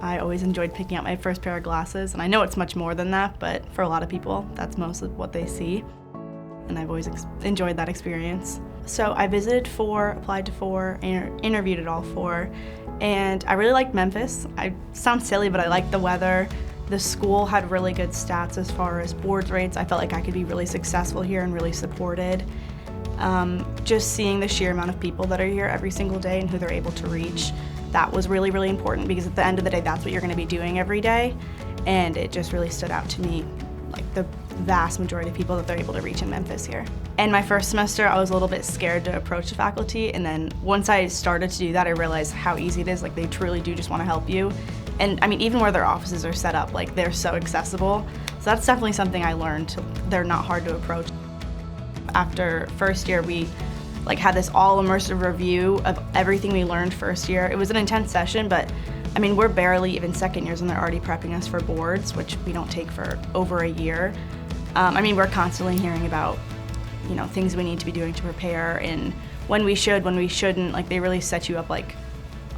I always enjoyed picking out my first pair of glasses, and I know it's much more than that, but for a lot of people, that's most of what they see. And I've always enjoyed that experience. So I visited 4, applied to 4, interviewed at all 4, and I really liked Memphis. I sound silly, but I liked the weather. The school had really good stats as far as board rates. I felt like I could be really successful here and really supported. Just seeing the sheer amount of people that are here every single day and who they're able to reach, that was really, really important, because at the end of the day, that's what you're gonna be doing every day. And it just really stood out to me, like the vast majority of people that they're able to reach in Memphis here. And my first semester, I was a little bit scared to approach the faculty, and then once I started to do that, I realized how easy it is. Like, they truly do just wanna help you. And I mean, even where their offices are set up, like, they're so accessible. So that's definitely something I learned. They're not hard to approach. After first year, we had this all immersive review of everything we learned first year. It was an intense session, but I mean, we're barely even second years and they're already prepping us for boards, which we don't take for over a year. I mean, we're constantly hearing about, things we need to be doing to prepare, and when we should, when we shouldn't. Like, they really set you up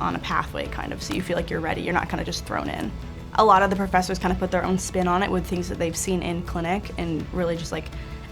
on a pathway kind of, so you feel like you're ready. You're not kind of just thrown in. A lot of the professors kind of put their own spin on it with things that they've seen in clinic, and really just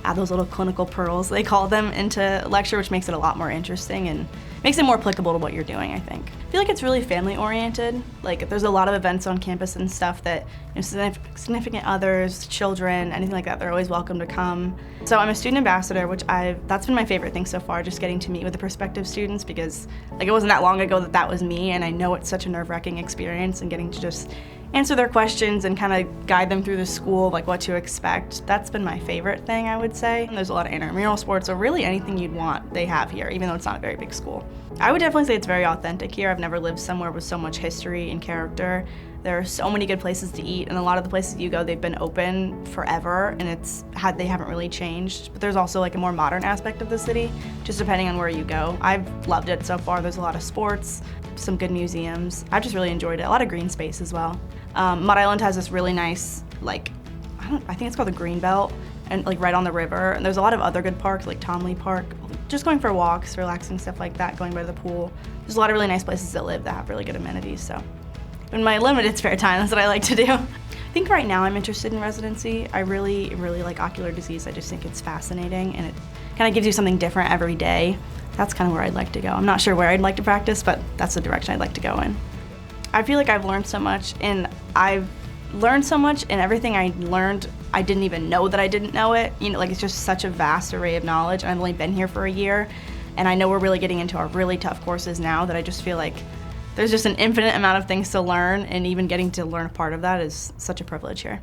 add those little clinical pearls, they call them, into lecture, which makes it a lot more interesting and makes it more applicable to what you're doing, I think. I feel like it's really family oriented. There's a lot of events on campus and stuff that, significant others, children, anything like that, they're always welcome to come. So I'm a student ambassador, which that's been my favorite thing so far, just getting to meet with the prospective students, because it wasn't that long ago that was me, and I know it's such a nerve-wracking experience, and getting to just answer their questions and kind of guide them through the school, what to expect. That's been my favorite thing, I would say. And there's a lot of intramural sports, so really anything you'd want, they have here, even though it's not a very big school. I would definitely say it's very authentic here. I've never lived somewhere with so much history and character. There are so many good places to eat, and a lot of the places you go, they've been open forever, and they haven't really changed. But there's also a more modern aspect of the city, just depending on where you go. I've loved it so far. There's a lot of sports, some good museums. I've just really enjoyed it. A lot of green space as well. Madelyn has this really nice, I think it's called the Green Belt, and right on the river. And there's a lot of other good parks, like Tomley Park. Just going for walks, relaxing, stuff like that, going by the pool. There's a lot of really nice places to live that have really good amenities, so. In my limited spare time, that's what I like to do. I think right now I'm interested in residency. I really, really like ocular disease. I just think it's fascinating, and it kind of gives you something different every day. That's kind of where I'd like to go. I'm not sure where I'd like to practice, but that's the direction I'd like to go in. I feel like I've learned so much, and I've learned so much, and everything I learned, I didn't even know that I didn't know it. It's just such a vast array of knowledge, and I've only been here for a year, and I know we're really getting into our really tough courses now that I just feel like there's just an infinite amount of things to learn, and even getting to learn a part of that is such a privilege here.